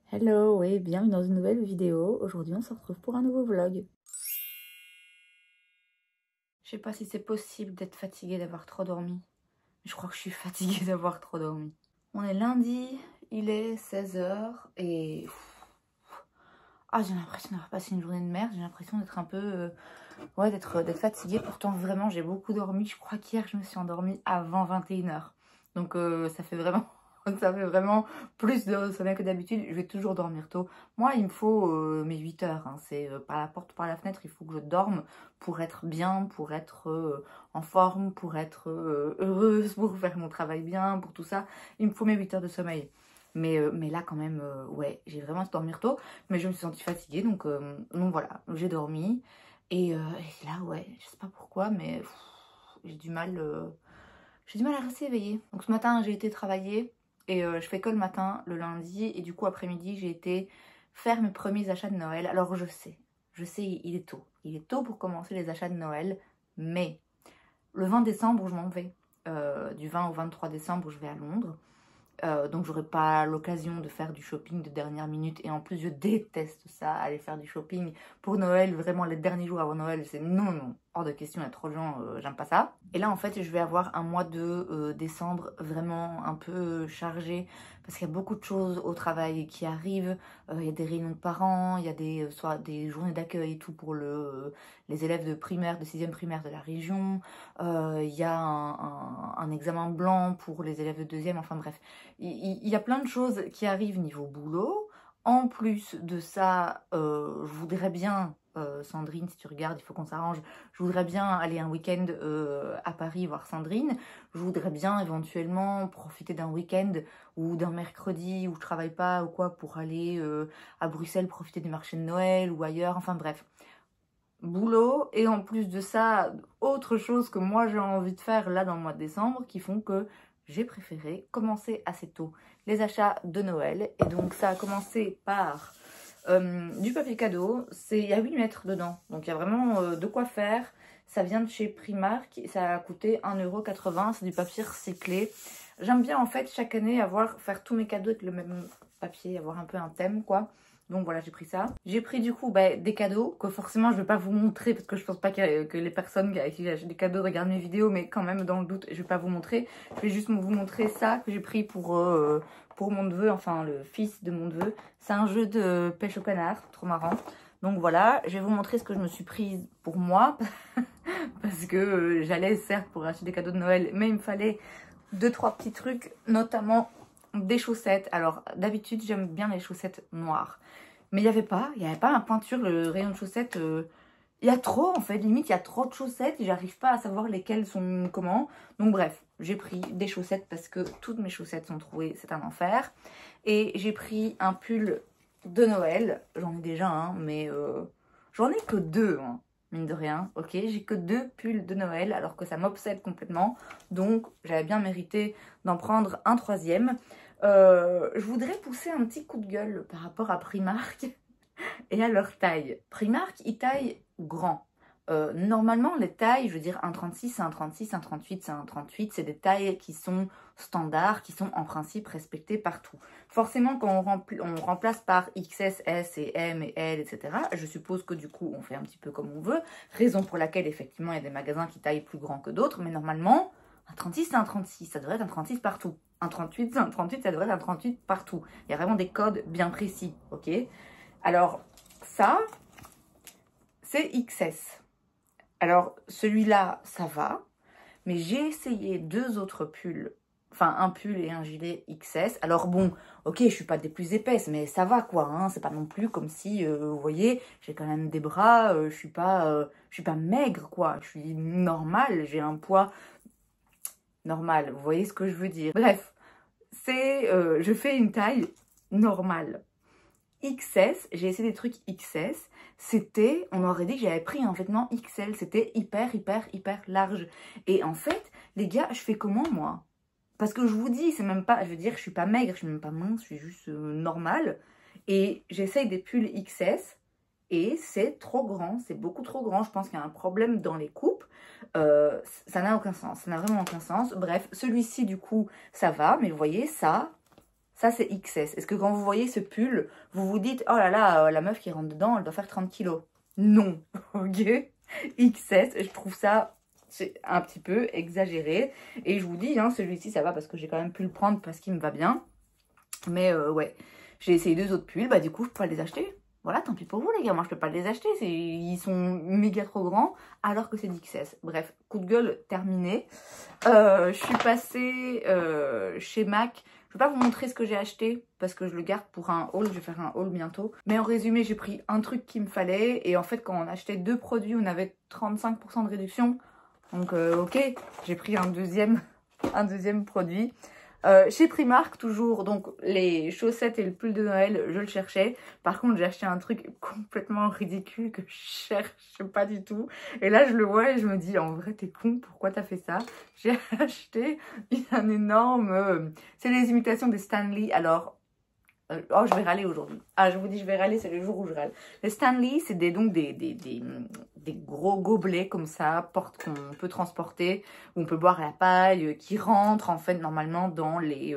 Hello et bienvenue dans une nouvelle vidéo. Aujourd'hui on se retrouve pour un nouveau vlog. Je sais pas si c'est possible d'être fatiguée d'avoir trop dormi. Je crois que je suis fatiguée d'avoir trop dormi. On est lundi, il est 16h et... Ah, j'ai l'impression d'avoir passé une journée de merde. J'ai l'impression d'être un peu... Ouais, d'être fatiguée. Pourtant vraiment j'ai beaucoup dormi. Je crois qu'hier je me suis endormie avant 21h. Donc ça fait vraiment... Ça fait vraiment plus de sommeil que d'habitude. Je vais toujours dormir tôt. Moi, il me faut mes 8 heures. Hein. C'est par la porte, par la fenêtre. Il faut que je dorme pour être bien, pour être en forme, pour être heureuse, pour faire mon travail bien, pour tout ça. Il me faut mes 8 heures de sommeil. Mais là, quand même, ouais, j'ai vraiment hâte de dormir tôt. Mais je me suis sentie fatiguée. Donc voilà, j'ai dormi. Et là, ouais, je sais pas pourquoi, mais j'ai du mal à rester éveillée. Donc ce matin, j'ai été travailler. Et je fais que le matin, le lundi, et du coup après-midi, j'ai été faire mes premiers achats de Noël. Alors je sais, il est tôt. Il est tôt pour commencer les achats de Noël, mais le 20 décembre, je m'en vais. Du 20 au 23 décembre, je vais à Londres. Donc j'aurai pas l'occasion de faire du shopping de dernière minute. Et en plus, je déteste ça, aller faire du shopping pour Noël. Vraiment, les derniers jours avant Noël, c'est non, hors de question, il y a trop de gens, j'aime pas ça. Et là, en fait, je vais avoir un mois de décembre vraiment un peu chargé. Parce qu'il y a beaucoup de choses au travail qui arrivent. Il y a des réunions de parents, il y a soit des journées d'accueil et tout pour les élèves de primaire, de 6e primaire de la région. Il y a un examen blanc pour les élèves de 2e, enfin bref. Il y a plein de choses qui arrivent niveau boulot. En plus de ça, je voudrais bien, Sandrine, si tu regardes, il faut qu'on s'arrange. Je voudrais bien aller un week-end à Paris voir Sandrine. Je voudrais bien éventuellement profiter d'un week-end ou d'un mercredi où je travaille pas ou quoi pour aller à Bruxelles profiter des marchés de Noël ou ailleurs. Enfin bref, boulot. Et en plus de ça, autre chose que moi j'ai envie de faire là dans le mois de décembre qui font que j'ai préféré commencer assez tôt les achats de Noël. Et donc ça a commencé par du papier cadeau. Il y a 8 mètres dedans, donc il y a vraiment de quoi faire. Ça vient de chez Primark, ça a coûté 1,80 €, c'est du papier recyclé. J'aime bien en fait chaque année faire tous mes cadeaux avec le même papier, avoir un peu un thème quoi. Donc voilà, j'ai pris ça. J'ai pris du coup des cadeaux que forcément je vais pas vous montrer parce que je pense pas que les personnes à qui j'achète des cadeaux regardent mes vidéos, mais quand même dans le doute, je vais pas vous montrer. Je vais juste vous montrer ça que j'ai pris pour mon neveu, enfin le fils de mon neveu. C'est un jeu de pêche au canard, trop marrant. Donc voilà, je vais vous montrer ce que je me suis prise pour moi parce que j'allais certes pour acheter des cadeaux de Noël, mais il me fallait 2-3 petits trucs, notamment des chaussettes. Alors d'habitude j'aime bien les chaussettes noires, mais il n'y avait pas un pointure, le rayon de chaussettes. Il y a trop en fait, limite il y a trop de chaussettes et j'arrive pas à savoir lesquelles sont comment. Donc bref, j'ai pris des chaussettes parce que toutes mes chaussettes sont trouées, c'est un enfer. Et j'ai pris un pull de Noël, j'en ai déjà un, mais j'en ai que 2, hein, mine de rien, ok. J'ai que 2 pulls de Noël alors que ça m'obsède complètement, donc j'avais bien mérité d'en prendre un 3e. Je voudrais pousser un petit coup de gueule par rapport à Primark et à leur taille. Primark, ils taillent grand. Normalement, les tailles, je veux dire, un 36, c'est un 36, un 38, c'est un 38. C'est des tailles qui sont standards, qui sont en principe respectées partout. Forcément, quand on remplace par XS, S et M et L, etc., je suppose que du coup, on fait un petit peu comme on veut. Raison pour laquelle, effectivement, il y a des magasins qui taillent plus grand que d'autres. Mais normalement, un 36, c'est un 36. Ça devrait être un 36 partout. Un 38, c'est un 38, ça devrait être un 38 partout. Il y a vraiment des codes bien précis, ok? Alors, ça, c'est XS. Alors, celui-là, ça va. Mais j'ai essayé 2 autres pulls. Enfin, un pull et un gilet XS. Alors bon, ok, je suis pas des plus épaisses, mais ça va quoi. Hein, c'est pas non plus comme si, vous voyez, j'ai quand même des bras. Je suis pas maigre quoi. Je suis normale. J'ai un poids normal. Vous voyez ce que je veux dire. Bref, je fais une taille normale. XS, j'ai essayé des trucs XS, on aurait dit que j'avais pris un vêtement XL, c'était hyper large. Et en fait, les gars, je fais comment moi? Parce que je vous dis, c'est même pas, je veux dire, je suis pas maigre, je suis même pas mince, je suis juste normale. Et j'essaye des pulls XS et c'est trop grand, c'est beaucoup trop grand. Je pense qu'il y a un problème dans les coupes. Ça n'a aucun sens, ça n'a vraiment aucun sens. Bref, celui-ci du coup, ça va, mais vous voyez, ça Ça, c'est XS. Est-ce que quand vous voyez ce pull, vous vous dites, oh là là, la meuf qui rentre dedans, elle doit faire 30 kilos. Non, ok. XS, je trouve ça c'est un petit peu exagéré. Et je vous dis, hein, celui-ci, ça va parce que j'ai quand même pu le prendre parce qu'il me va bien. Mais ouais, j'ai essayé 2 autres pulls, bah du coup, je peux pas les acheter. Voilà, tant pis pour vous les gars, moi je peux pas les acheter, ils sont méga trop grands alors que c'est d'XS. Bref, coup de gueule terminé. Je suis passée chez MAC. Je vais pas vous montrer ce que j'ai acheté parce que je le garde pour un haul, je vais faire un haul bientôt. Mais en résumé, j'ai pris un truc qu'il me fallait et en fait quand on achetait 2 produits, on avait 35% de réduction. Donc ok, j'ai pris un deuxième produit. Chez Primark, toujours, donc les chaussettes et le pull de Noël, je le cherchais. Par contre, j'ai acheté un truc complètement ridicule que je cherche pas du tout. Et là, je le vois et je me dis, en vrai, t'es con, pourquoi t'as fait ça? J'ai acheté un énorme... c'est les imitations des Stanley. Alors, oh, je vais râler aujourd'hui. Ah, je vous dis, je vais râler, c'est le jour où je râle. Les Stanley, c'est donc des gros gobelets comme ça, qu'on peut transporter, où on peut boire la paille, qui rentrent en fait normalement dans les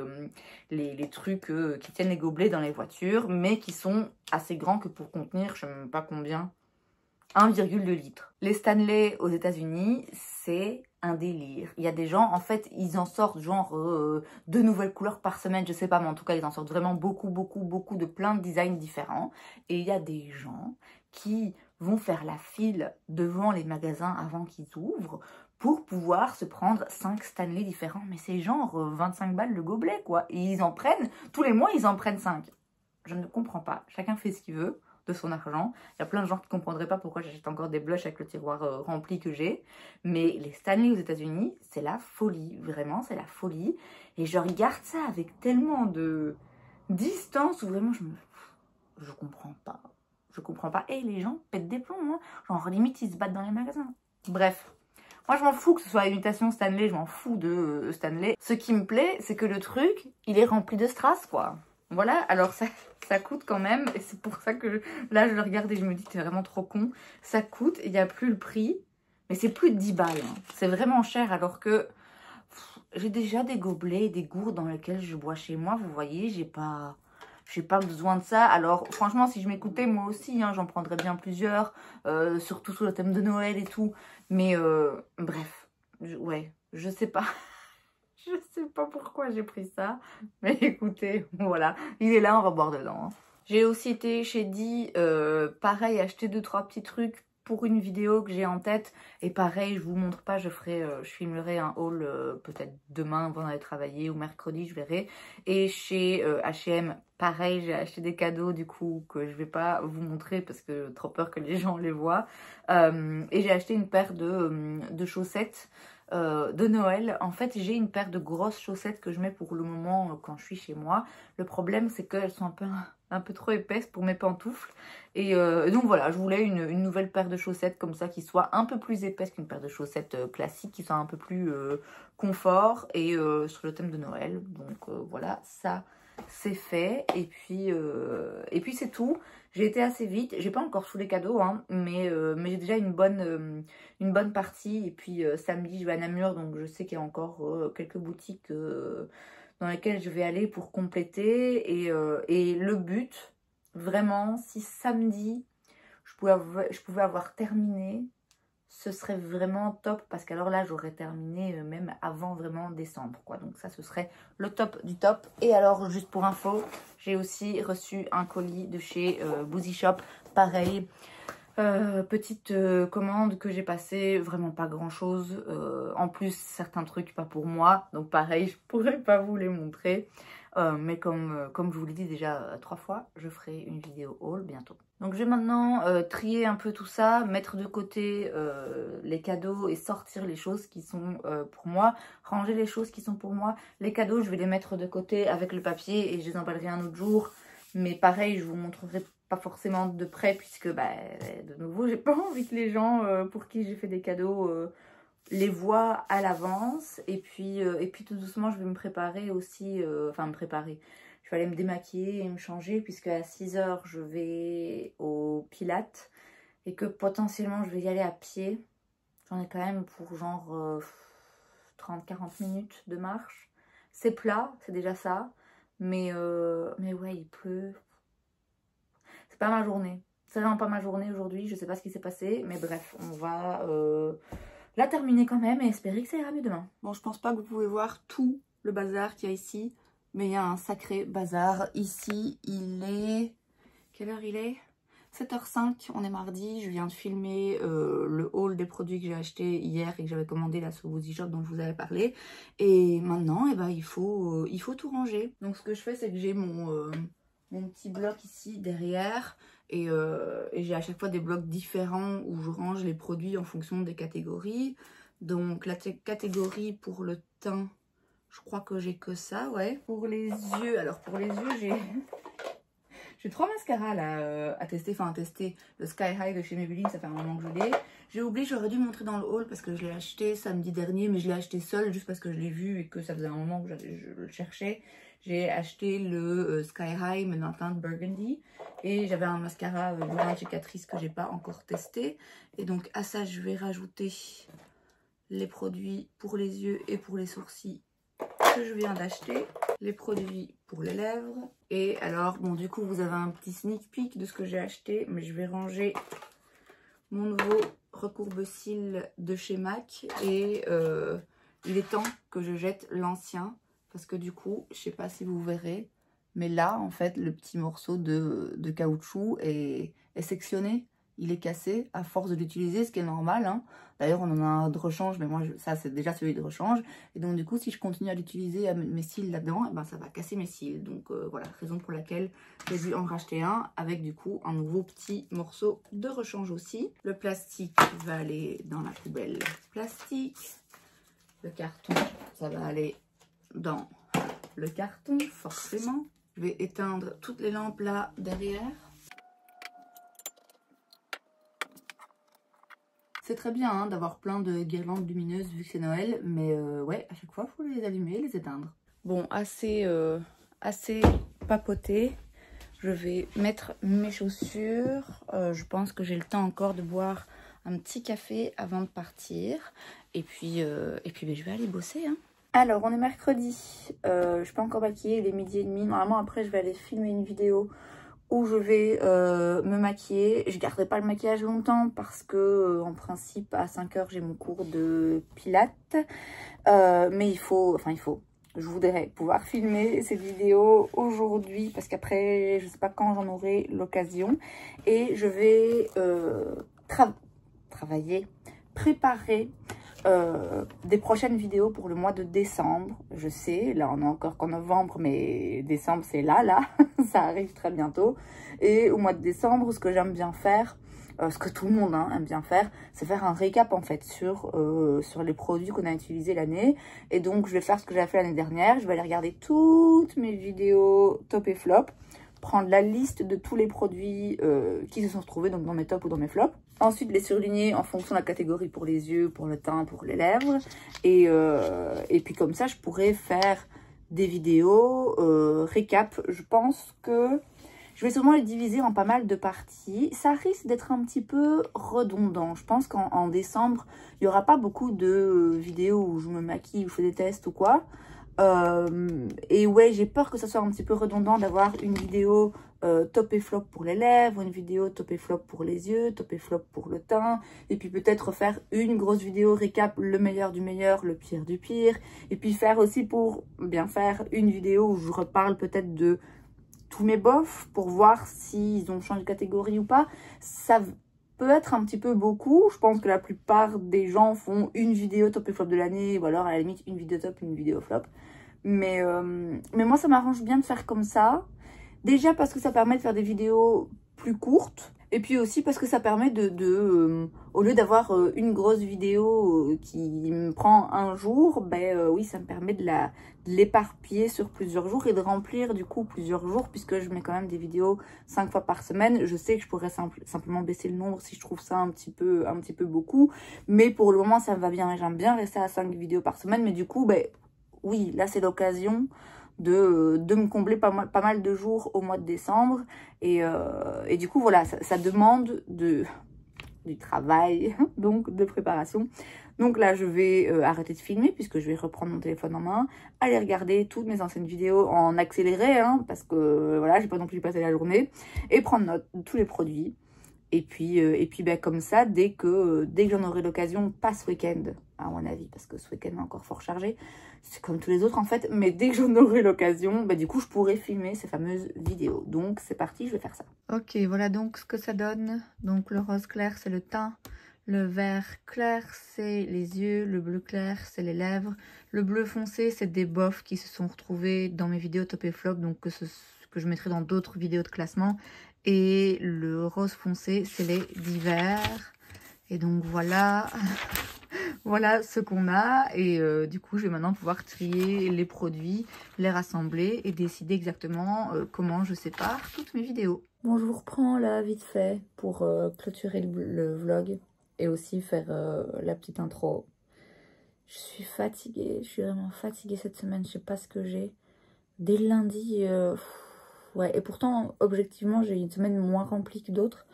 trucs qui tiennent les gobelets dans les voitures, mais qui sont assez grands que pour contenir, je ne sais même pas combien, 1,2 litre. Les Stanley aux États-Unis, c'est un délire. Il y a des gens, en fait, ils en sortent genre 2 nouvelles couleurs par semaine, je sais pas, mais en tout cas, ils en sortent vraiment beaucoup de plein de designs différents. Et il y a des gens qui vont faire la file devant les magasins avant qu'ils ouvrent pour pouvoir se prendre 5 Stanley différents. Mais c'est genre 25 balles le gobelet, quoi. Et ils en prennent, tous les mois, ils en prennent 5. Je ne comprends pas. Chacun fait ce qu'il veut de son argent. Il y a plein de gens qui ne comprendraient pas pourquoi j'achète encore des blushs avec le tiroir rempli que j'ai. Mais les Stanley aux États-Unis, c'est la folie. Vraiment, c'est la folie. Et je regarde ça avec tellement de distance où vraiment je comprends pas. Je comprends pas. Et les gens pètent des plombs. Hein. Genre, limite, ils se battent dans les magasins. Bref. Moi, je m'en fous que ce soit imitation Stanley. Je m'en fous de Stanley. Ce qui me plaît, c'est que le truc, il est rempli de strass, quoi. Voilà, alors ça coûte quand même, et c'est pour ça que là je le regarde et je me dis c'est vraiment trop con. Ça coûte, il n'y a plus le prix, mais c'est plus de 10 balles. Hein. C'est vraiment cher alors que j'ai déjà des gobelets et des gourdes dans lesquels je bois chez moi, vous voyez, j'ai pas besoin de ça. Alors franchement, si je m'écoutais, moi aussi, hein, j'en prendrais bien plusieurs, surtout sous le thème de Noël et tout. Mais bref, ouais, je sais pas. Je sais pas pourquoi j'ai pris ça, mais écoutez, voilà, il est là, on va boire dedans. Hein. J'ai aussi été chez Di, pareil, acheter 2-3 petits trucs pour une vidéo que j'ai en tête. Et pareil, je vous montre pas, je filmerai un haul peut-être demain avant d'aller travailler ou mercredi, je verrai. Et chez H&M, pareil, j'ai acheté des cadeaux du coup que je vais pas vous montrer parce que trop peur que les gens les voient. Et j'ai acheté une paire de chaussettes. De Noël. En fait, j'ai une paire de grosses chaussettes que je mets pour le moment quand je suis chez moi. Le problème, c'est qu'elles sont un peu trop épaisses pour mes pantoufles. Et donc voilà, je voulais une nouvelle paire de chaussettes comme ça qui soit un peu plus épaisse qu'une paire de chaussettes classique, qui soit un peu plus confort et sur le thème de Noël. Donc voilà, ça c'est fait. Et puis c'est tout. J'ai été assez vite, j'ai pas encore tous les cadeaux, hein, mais j'ai déjà une bonne partie. Et puis samedi, je vais à Namur, donc je sais qu'il y a encore quelques boutiques dans lesquelles je vais aller pour compléter. Et le but, vraiment, si samedi, je pouvais avoir terminé, ce serait vraiment top. Parce qu'alors là, j'aurais terminé même avant vraiment décembre, quoi. Donc ça, ce serait le top du top. Et alors, juste pour info, j'ai aussi reçu un colis de chez Boozy Shop. Pareil, petite commande que j'ai passée, vraiment pas grand chose. En plus, certains trucs pas pour moi. Donc pareil, je pourrais pas vous les montrer. Mais comme je vous l'ai dit déjà 3 fois, je ferai une vidéo haul bientôt. Donc je vais maintenant trier un peu tout ça, mettre de côté les cadeaux et sortir les choses qui sont pour moi, ranger les choses qui sont pour moi. Les cadeaux, je vais les mettre de côté avec le papier et je les emballerai un autre jour. Mais pareil, je vous montrerai pas forcément de près puisque bah, de nouveau, j'ai pas envie que les gens pour qui j'ai fait des cadeaux les voient à l'avance. Et puis tout doucement, je vais me préparer aussi, enfin me préparer. Je vais aller me démaquiller et me changer puisque à 6 h, je vais au Pilates et que potentiellement, je vais y aller à pied. J'en ai quand même pour genre 30-40 minutes de marche. C'est plat, c'est déjà ça. Mais ouais, il pleut. C'est pas ma journée. C'est vraiment pas ma journée aujourd'hui. Je sais pas ce qui s'est passé. Mais bref, on va la terminer quand même et espérer que ça ira mieux demain. Bon, je pense pas que vous pouvez voir tout le bazar qu'il y a ici. Mais il y a un sacré bazar. Ici, il est... Quelle heure il est? 7h05, on est mardi. Je viens de filmer le haul des produits que j'ai achetés hier et que j'avais commandé là sur Wozy Shop dont je vous avais parlé. Et maintenant, eh ben, il faut tout ranger. Donc ce que je fais, c'est que j'ai mon petit bloc ici derrière. Et j'ai à chaque fois des blocs différents où je range les produits en fonction des catégories. Donc la catégorie pour le teint, je crois que j'ai que ça, ouais. Pour les yeux, alors pour les yeux, j'ai... J'ai 3 mascaras là à tester, enfin à tester. Le Sky High de chez Maybelline, ça fait un moment que je l'ai. J'ai oublié, j'aurais dû montrer dans le haul parce que je l'ai acheté samedi dernier, mais je l'ai acheté seul juste parce que je l'ai vu et que ça faisait un moment que je le cherchais. J'ai acheté le Sky High, mais dans la teinte Burgundy. Et j'avais un mascara de chez Catrice que j'ai pas encore testé. Et donc à ça, je vais rajouter les produits pour les yeux et pour les sourcils que je viens d'acheter, les produits pour les lèvres. Et alors, bon, du coup, vous avez un petit sneak peek de ce que j'ai acheté, mais je vais ranger mon nouveau recourbe-cils de chez MAC. Et il est temps que je jette l'ancien, parce que du coup, je sais pas si vous verrez, mais là, en fait, le petit morceau de caoutchouc est sectionné. Il est cassé à force de l'utiliser, ce qui est normal, hein. D'ailleurs, on en a un de rechange, mais moi, ça, c'est déjà celui de rechange. Et donc, du coup, si je continue à l'utiliser, à mes cils là-dedans, eh ben, ça va casser mes cils. Donc, voilà, raison pour laquelle j'ai dû en racheter un avec, du coup, un nouveau petit morceau de rechange aussi. Le plastique va aller dans la poubelle plastique. Le carton, ça va aller dans le carton, forcément. Je vais éteindre toutes les lampes là derrière. C'est très bien hein, d'avoir plein de guirlandes lumineuses vu que c'est Noël, mais ouais, à chaque fois, il faut les allumer et les éteindre. Bon, assez papoté. Je vais mettre mes chaussures. Je pense que j'ai le temps encore de boire un petit café avant de partir. Et puis ben, je vais aller bosser. Hein. Alors, on est mercredi. Je suis pas encore maquillée, il est 12h30. Normalement, après, je vais aller filmer une vidéo où je vais me maquiller. Je garderai pas le maquillage longtemps parce que en principe à 5h j'ai mon cours de pilates. Mais je voudrais pouvoir filmer cette vidéo aujourd'hui parce qu'après je sais pas quand j'en aurai l'occasion. Et je vais travailler, préparer des prochaines vidéos pour le mois de décembre. Je sais, là on est encore qu'en novembre, mais décembre c'est là, ça arrive très bientôt. Et au mois de décembre, ce que j'aime bien faire, ce que tout le monde aime bien faire, c'est faire un récap en fait sur les produits qu'on a utilisés l'année. Et donc je vais faire ce que j'ai fait l'année dernière, je vais aller regarder toutes mes vidéos top et flop, prendre la liste de tous les produits qui se sont retrouvés donc dans mes tops ou dans mes flops. Ensuite, les surligner en fonction de la catégorie pour les yeux, pour le teint, pour les lèvres. Et puis comme ça, je pourrais faire des vidéos récap. Je pense que je vais sûrement les diviser en pas mal de parties. Ça risque d'être un petit peu redondant. Je pense qu'en décembre, il n'y aura pas beaucoup de vidéos où je me maquille, où je fais des tests ou quoi. Et ouais, j'ai peur que ça soit un petit peu redondant d'avoir une vidéo top et flop pour les lèvres, une vidéo top et flop pour les yeux, top et flop pour le teint, et puis peut-être faire une grosse vidéo récap, le meilleur du meilleur, le pire du pire, et puis faire aussi pour bien faire une vidéo où je reparle peut-être de tous mes bofs pour voir s'ils ont changé de catégorie ou pas. Ça peut être un petit peu beaucoup. Je pense que la plupart des gens font une vidéo top et flop de l'année, ou alors à la limite une vidéo top, une vidéo flop. Mais moi, ça m'arrange bien de faire comme ça. Déjà parce que ça permet de faire des vidéos plus courtes. Et puis aussi parce que ça permet au lieu d'avoir une grosse vidéo qui me prend un jour, oui, ça me permet de l'éparpiller sur plusieurs jours et de remplir du coup plusieurs jours puisque je mets quand même des vidéos 5 fois par semaine. Je sais que je pourrais simplement baisser le nombre si je trouve ça un petit peu beaucoup. Mais pour le moment, ça me va bien. J'aime bien rester à 5 vidéos par semaine. Mais du coup, oui, là, c'est l'occasion de me combler pas mal de jours au mois de décembre. Et du coup, voilà, ça demande du travail, donc de préparation. Donc là, je vais arrêter de filmer puisque je vais reprendre mon téléphone en main, aller regarder toutes mes anciennes vidéos en accéléré, hein, parce que voilà, j'ai pas non plus passé la journée, et prendre note de tous les produits. Et puis ben, comme ça, dès que j'en aurai l'occasion, pas ce week-end, à mon avis, parce que ce week-end est encore fort chargé, c'est comme tous les autres en fait, mais dès que j'en aurai l'occasion, ben, du coup, je pourrai filmer ces fameuses vidéos. Donc, c'est parti, je vais faire ça. Ok, voilà donc ce que ça donne. Donc, le rose clair, c'est le teint. Le vert clair, c'est les yeux. Le bleu clair, c'est les lèvres. Le bleu foncé, c'est des bofs qui se sont retrouvés dans mes vidéos top et flop, donc que je mettrai dans d'autres vidéos de classement. Et le rose foncé, c'est les d'hiver. Et donc voilà, voilà ce qu'on a. Et du coup, je vais maintenant pouvoir trier les produits, les rassembler et décider exactement comment je sépare toutes mes vidéos. Bon, je vous reprends là vite fait pour clôturer le vlog et aussi faire la petite intro. Je suis fatiguée, je suis vraiment fatiguée cette semaine, je sais pas ce que j'ai. Dès lundi... ouais, et pourtant, objectivement, j'ai une semaine moins remplie que d'autres.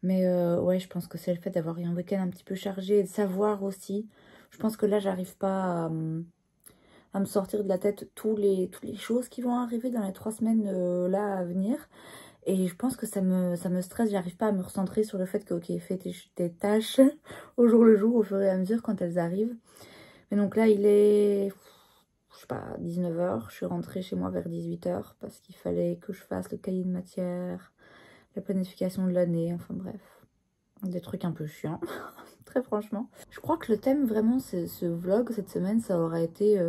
Mais ouais, je pense que c'est le fait d'avoir eu un week-end un petit peu chargé et de savoir aussi. Je pense que là, j'arrive pas à me sortir de la tête toutes les choses qui vont arriver dans les 3 semaines là à venir. Et je pense que ça me stresse. J'arrive pas à me recentrer sur le fait que, ok, fais tes tâches au jour le jour, au fur et à mesure quand elles arrivent. Mais donc là, il est... je sais pas, 19 h. Je suis rentrée chez moi vers 18 h parce qu'il fallait que je fasse le cahier de matière, la planification de l'année, enfin bref. Des trucs un peu chiants, très franchement. Je crois que le thème vraiment, ce vlog cette semaine, ça aurait été...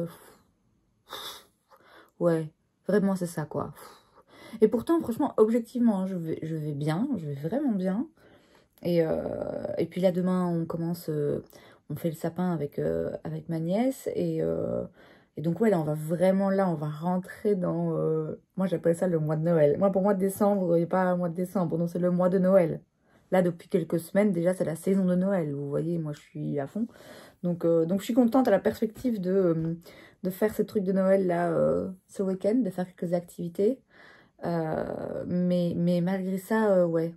ouais, vraiment c'est ça quoi. Et pourtant, franchement, objectivement, hein, je vais bien, je vais vraiment bien. Et puis là, demain, on commence... on fait le sapin avec ma nièce et donc ouais, là on va vraiment, là on va rentrer dans, moi j'appelle ça le mois de Noël. Moi pour moi de décembre, il n'y a pas un mois de décembre, non c'est le mois de Noël. Là depuis quelques semaines déjà c'est la saison de Noël, vous voyez, moi je suis à fond. Donc je suis contente à la perspective de faire ces trucs de Noël là ce week-end, de faire quelques activités. Mais malgré ça, ouais,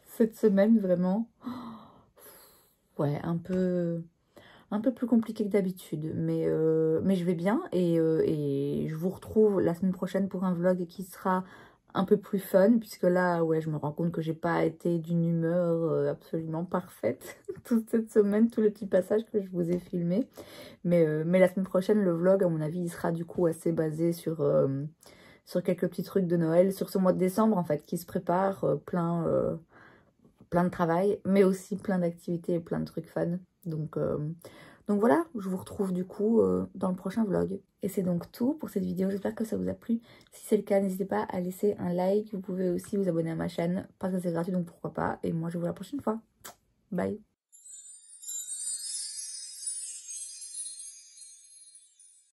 cette semaine vraiment, ouais, un peu plus compliqué que d'habitude, mais je vais bien et je vous retrouve la semaine prochaine pour un vlog qui sera un peu plus fun, puisque là, ouais, je me rends compte que j'ai pas été d'une humeur absolument parfaite toute cette semaine, tous les petits passages que je vous ai filmés, mais la semaine prochaine, le vlog, à mon avis, il sera du coup assez basé sur quelques petits trucs de Noël, sur ce mois de décembre, en fait, qui se prépare, plein de travail, mais aussi plein d'activités et plein de trucs fun. Donc voilà, je vous retrouve du coup dans le prochain vlog. Et c'est donc tout pour cette vidéo, j'espère que ça vous a plu. Si c'est le cas, n'hésitez pas à laisser un like. Vous pouvez aussi vous abonner à ma chaîne, parce que c'est gratuit, donc pourquoi pas. Et moi, je vous vois la prochaine fois. Bye.